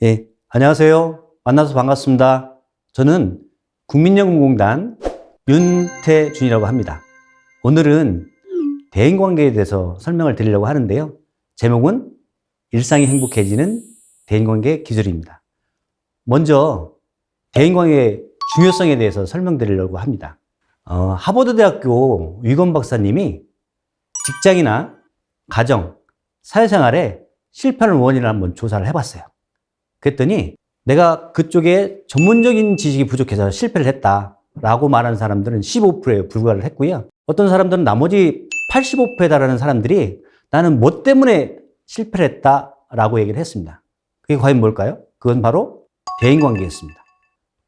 예, 안녕하세요. 만나서 반갑습니다. 저는 국민연금공단 윤태준이라고 합니다. 오늘은 대인관계에 대해서 설명을 드리려고 하는데요. 제목은 일상이 행복해지는 대인관계 기술입니다. 먼저 대인관계의 중요성에 대해서 설명드리려고 합니다. 하버드대학교 위건 박사님이 직장이나 가정, 사회생활에 실패하는 원인을 한번 조사를 해봤어요. 그랬더니 내가 그쪽에 전문적인 지식이 부족해서 실패를 했다라고 말하는 사람들은 15%에 불과를 했고요. 어떤 사람들은 나머지 85%에 달하는 사람들이 나는 뭐 때문에 실패를 했다라고 얘기를 했습니다. 그게 과연 뭘까요? 그건 바로 대인관계였습니다.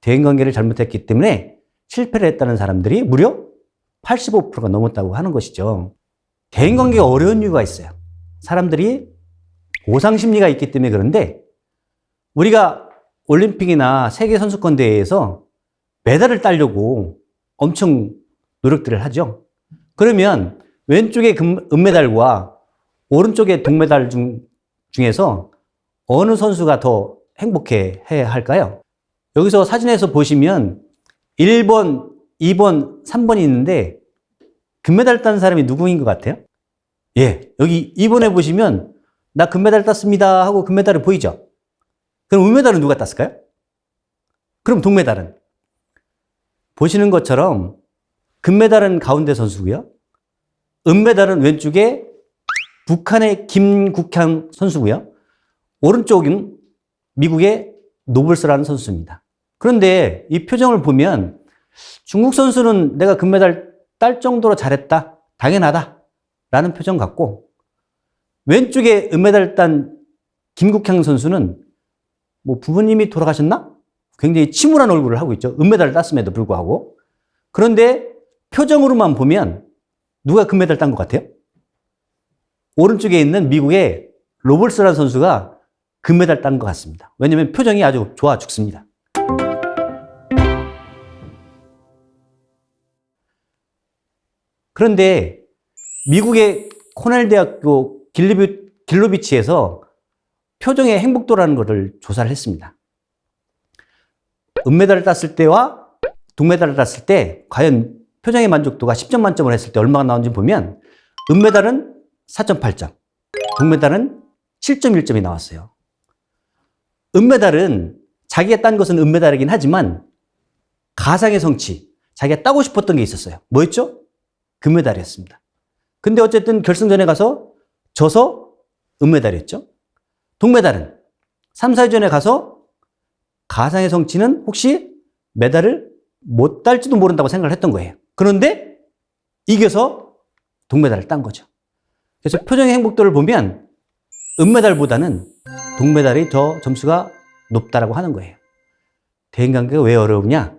대인관계를 잘못했기 때문에 실패를 했다는 사람들이 무려 85%가 넘었다고 하는 것이죠. 대인관계가 어려운 이유가 있어요. 사람들이 보상심리가 있기 때문에 그런데 우리가 올림픽이나 세계선수권대회에서 메달을 따려고 엄청 노력들을 하죠. 그러면 왼쪽의 은메달과 오른쪽의 동메달 중에서 어느 선수가 더 행복해 해야 할까요? 여기서 사진에서 보시면 1번, 2번, 3번이 있는데 금메달 딴 사람이 누구인 것 같아요? 예, 여기 2번에 보시면 나 금메달 땄습니다 하고 금메달을 보이죠? 그럼 은메달은 누가 땄을까요? 그럼 동메달은? 보시는 것처럼 금메달은 가운데 선수고요. 은메달은 왼쪽에 북한의 김국향 선수고요. 오른쪽은 미국의 노블스라는 선수입니다. 그런데 이 표정을 보면 중국 선수는 내가 금메달 딸 정도로 잘했다, 당연하다 라는 표정 같고, 왼쪽에 은메달 딴 김국향 선수는 뭐 부모님이 돌아가셨나? 굉장히 침울한 얼굴을 하고 있죠. 은메달을 땄음에도 불구하고. 그런데 표정으로만 보면 누가 금메달 딴 것 같아요? 오른쪽에 있는 미국의 로벌스라는 선수가 금메달 딴 것 같습니다. 왜냐하면 표정이 아주 좋아 죽습니다. 그런데 미국의 코넬 대학교 길로비치에서 표정의 행복도라는 것을 조사를 했습니다. 은메달을 땄을 때와 동메달을 땄을 때 과연 표정의 만족도가 10점 만점을 했을 때 얼마가 나오는지 보면 은메달은 4.8점, 동메달은 7.1점이 나왔어요. 은메달은 자기가 딴 것은 은메달이긴 하지만 가상의 성취, 자기가 따고 싶었던 게 있었어요. 뭐였죠? 금메달이었습니다. 근데 어쨌든 결승전에 가서 져서 은메달이었죠. 동메달은 3, 4위전에 가서 가상의 성취는 혹시 메달을 못 딸지도 모른다고 생각을 했던 거예요. 그런데 이겨서 동메달을 딴 거죠. 그래서 표정의 행복도를 보면 은메달보다는 동메달이 더 점수가 높다라고 하는 거예요. 대인관계가 왜 어려우냐?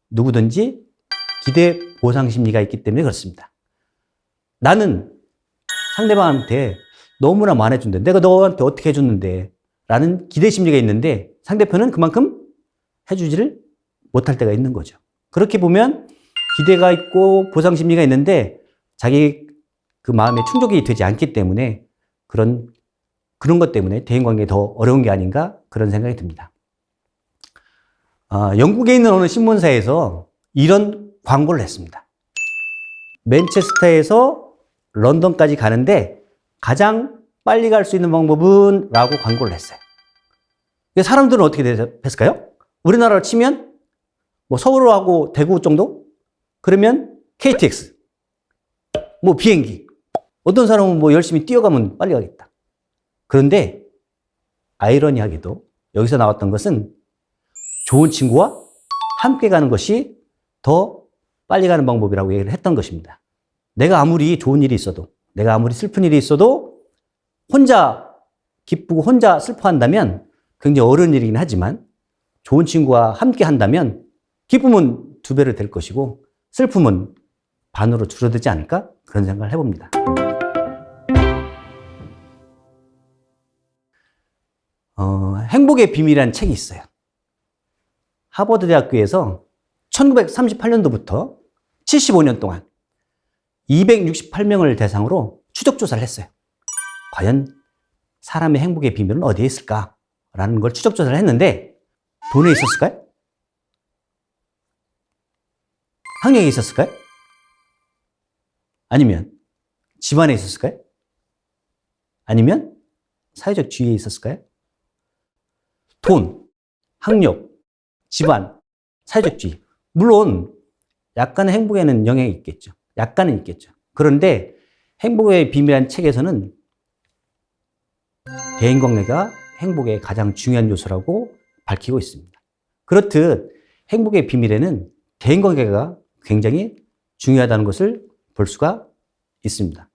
누구든지 기대 보상 심리가 있기 때문에 그렇습니다. 나는 상대방한테 너무나 많아준대. 내가 너한테 어떻게 해줬는데 라는 기대 심리가 있는데 상대편은 그만큼 해주지를 못할 때가 있는 거죠. 그렇게 보면 기대가 있고 보상 심리가 있는데 자기 그 마음에 충족이 되지 않기 때문에 그런 것 때문에 대인관계가 더 어려운 게 아닌가 그런 생각이 듭니다. 영국에 있는 어느 신문사에서 이런 광고를 했습니다. 맨체스터에서 런던까지 가는데 가장 빨리 갈 수 있는 방법은? 라고 광고를 했어요. 사람들은 어떻게 대답했을까요? 우리나라로 치면 뭐 서울하고 대구 정도? 그러면 KTX, 뭐 비행기. 어떤 사람은 뭐 열심히 뛰어가면 빨리 가겠다. 그런데 아이러니하게도 여기서 나왔던 것은 좋은 친구와 함께 가는 것이 더 빨리 가는 방법이라고 얘기를 했던 것입니다. 내가 아무리 좋은 일이 있어도, 내가 아무리 슬픈 일이 있어도 혼자 기쁘고 혼자 슬퍼한다면 굉장히 어려운 일이긴 하지만 좋은 친구와 함께 한다면 기쁨은 2배로 될 것이고 슬픔은 반으로 줄어들지 않을까? 그런 생각을 해봅니다. 행복의 비밀이라는 책이 있어요. 하버드 대학교에서 1938년도부터 75년 동안 268명을 대상으로 추적 조사를 했어요. 과연 사람의 행복의 비밀은 어디에 있을까? 라는 걸 추적 조사를 했는데 돈에 있었을까요? 학력에 있었을까요? 아니면 집안에 있었을까요? 아니면 사회적 지위에 있었을까요? 돈, 학력, 집안, 사회적 지위. 물론 약간의 행복에는 영향이 있겠죠. 약간은 있겠죠. 그런데 행복의 비밀이라는 책에서는 대인관계가 행복의 가장 중요한 요소라고 밝히고 있습니다. 그렇듯 행복의 비밀에는 대인관계가 굉장히 중요하다는 것을 볼 수가 있습니다.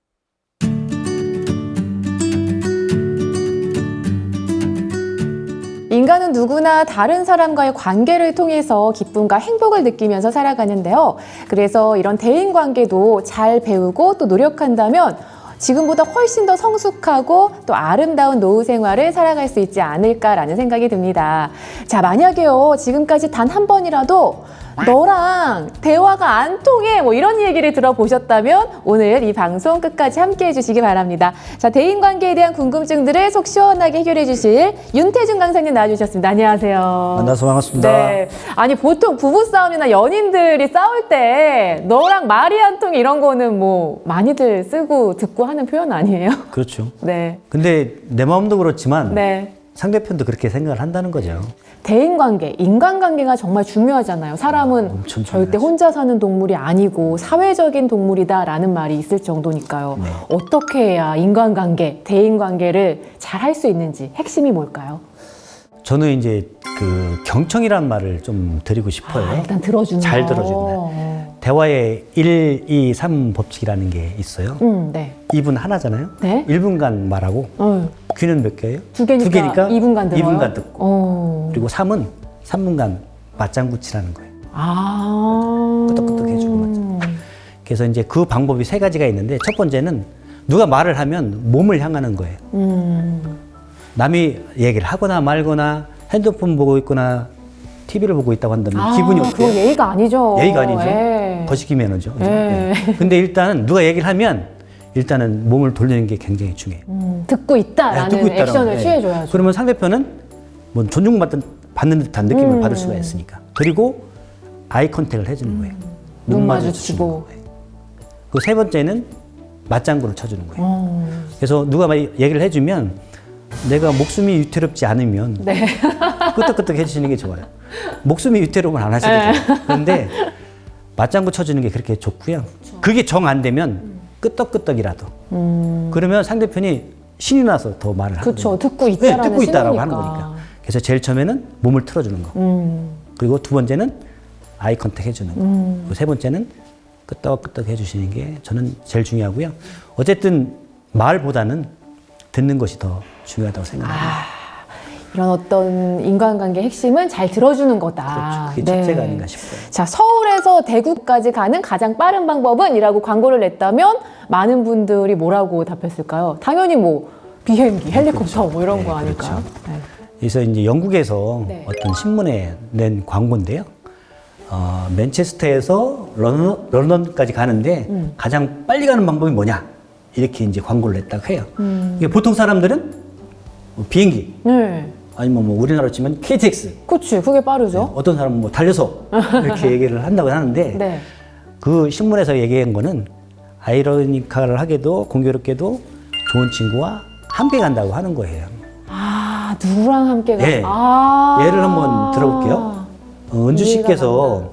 인간은 누구나 다른 사람과의 관계를 통해서 기쁨과 행복을 느끼면서 살아가는데요. 그래서 이런 대인관계도 잘 배우고 또 노력한다면 지금보다 훨씬 더 성숙하고 또 아름다운 노후 생활을 살아갈 수 있지 않을까라는 생각이 듭니다. 자, 만약에요, 지금까지 단 한 번이라도 너랑 대화가 안 통해 뭐 이런 얘기를 들어보셨다면 오늘 이 방송 끝까지 함께 해주시기 바랍니다. 자, 대인관계에 대한 궁금증들을 속 시원하게 해결해 주실 윤태준 강사님 나와주셨습니다. 안녕하세요. 만나서 반갑습니다. 네. 아니 보통 부부싸움이나 연인들이 싸울 때 너랑 말이 안 통해 이런 거는 뭐 많이들 쓰고 듣고 하는 표현 아니에요? 그렇죠. 네. 근데 내 마음도 그렇지만 네. 상대편도 그렇게 생각을 한다는 거죠. 대인관계, 인간관계가 정말 중요하잖아요. 사람은 엄청 절대 중요하죠. 혼자 사는 동물이 아니고 사회적인 동물이다라는 말이 있을 정도니까요. 네. 어떻게 해야 인간관계, 대인관계를 잘 할 수 있는지 핵심이 뭘까요? 저는 이제 그 경청이라는 말을 좀 드리고 싶어요. 일단 들어주는 잘 거. 들어주는. 대화에 1, 2, 3 법칙이라는 게 있어요. 네. 2분 하나잖아요. 네. 1분간 말하고 귀는 몇 개예요? 두 개니까 2분간 들어요. 2분간 듣고. 그리고 3은 3분간 맞장구 치라는 거예요. 끄덕끄덕 해주는 거죠. 그래서 이제 그 방법이 3가지가 있는데 첫 번째는 누가 말을 하면 몸을 향하는 거예요. 남이 얘기를 하거나 말거나 핸드폰 보고 있거나 TV를 보고 있다고 한다면 기분이 그거 어때요? 예의가 아니죠. 예의가 아니죠. 예. 거시기 매너죠. 그죠? 예. 예. 근데 일단 누가 얘기를 하면 일단은 몸을 돌리는 게 굉장히 중요해요. 듣고 있다라는 듣고 있다라는 액션을 거. 취해줘야죠. 그러면 상대편은 뭐 존중받는 듯한 느낌을 받을 수가 있으니까. 그리고 아이 컨택을 해주는 거예요. 눈 마주치는 마주치고. 거예요. 그 3번째는 맞장구를 쳐주는 거예요. 그래서 누가 막 얘기를 해주면 내가 목숨이 위태롭지 않으면 네. 끄떡끄떡 해주시는 게 좋아요. 목숨이 위태로움을 안 하셔도 돼요. 그런데 맞장구 쳐주는 게 그렇게 좋고요. 그게 정 안 되면 끄떡끄떡이라도. 그러면 상대편이 신이 나서 더 말을 하거든요. 그렇죠. 듣고 있다라는 듣고 있다라고 신호니까. 하는 거니까. 그래서 제일 처음에는 몸을 틀어주는 거. 그리고 2번째는 아이 컨택 해주는 거. 그리고 3번째는 끄떡끄떡 해주시는 게 저는 제일 중요하고요. 어쨌든 말보다는 듣는 것이 더 중요하다고 생각합니다. 이런 어떤 인간관계 핵심은 잘 들어주는 거다. 그렇죠. 그게 첫째가 아닌가 싶어요. 자, 서울에서 대구까지 가는 가장 빠른 방법은? 이라고 광고를 냈다면 많은 분들이 뭐라고 답했을까요? 당연히 뭐 비행기, 헬리콥터 뭐 이런 네, 거 아닐까요? 그렇죠. 네. 그래서 이제 영국에서 네. 어떤 신문에 낸 광고인데요. 맨체스터에서 런던까지 가는데 가장 빨리 가는 방법이 뭐냐? 이렇게 이제 광고를 냈다고 해요. 이게 보통 사람들은 뭐 비행기, 네. 아니면 뭐 우리나라로 치면 KTX, 그치, 그게 빠르죠. 어떤 사람은 뭐 달려서 이렇게 얘기를 한다고 하는데 네. 그 신문에서 얘기한 거는 아이러니컬하게도 공교롭게도 좋은 친구와 함께 간다고 하는 거예요. 누구랑 함께 가? 예. 예를 한번 들어볼게요. 은주 씨께서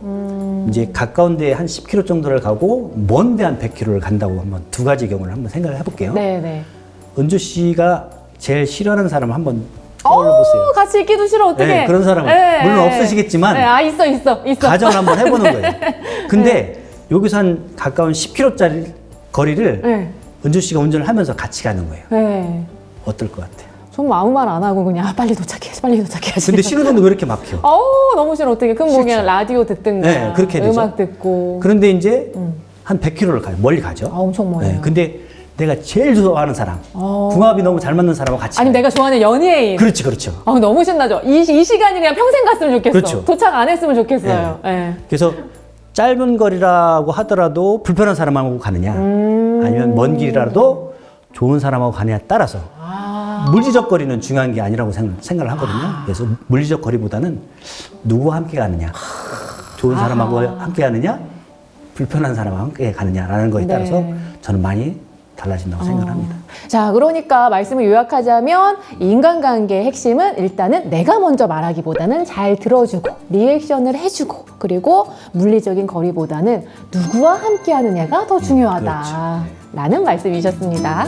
이제 가까운 데 한 10km 정도를 가고 먼 데 한 100km를 간다고 한번 2가지 경우를 한번 생각을 해볼게요. 네네. 은주 씨가 제일 싫어하는 사람 한번 떠올려보세요. 같이 있기도 싫어, 어떡해. 네, 그런 사람은 네. 물론 없으시겠지만 네, 있어. 가정을 한번 해보는 거예요. 근데 여기서 한 가까운 10km짜리 거리를 네. 은주 씨가 운전을 하면서 같이 가는 거예요. 네. 어떨 것 같아요? 좀 아무 말 안 하고 그냥 빨리 도착해야지. 근데 신호등도 왜 이렇게 막혀? 너무 싫어, 어떡해. 그럼 뭐 그냥 싫죠. 라디오 듣든가. 네, 그렇게 되죠. 음악 듣고. 그런데 이제 한 100km를 가요. 멀리 가죠. 엄청 멀어요. 근데 내가 제일 좋아하는 사람, 궁합이 너무 잘 맞는 사람하고 같이 아니, 가요. 내가 좋아하는 연예인. 그렇죠. 너무 신나죠. 이 시간이 그냥 평생 갔으면 좋겠어. 그렇죠. 도착 안 했으면 좋겠어요. 네. 그래서 짧은 거리라고 하더라도 불편한 사람하고 가느냐, 아니면 먼 길이라도 좋은 사람하고 가느냐에 따라서 물리적 거리는 중요한 게 아니라고 생각을 하거든요. 그래서 물리적 거리보다는 누구와 함께 가느냐, 좋은 사람하고 함께 가느냐, 불편한 사람과 함께 가느냐라는 거에 네. 따라서 저는 많이 달라진다고 생각을 합니다. 자, 그러니까 말씀을 요약하자면 인간관계의 핵심은 일단은 내가 먼저 말하기보다는 잘 들어주고 리액션을 해주고 그리고 물리적인 거리보다는 누구와 함께 하느냐가 더 중요하다라는 말씀이셨습니다.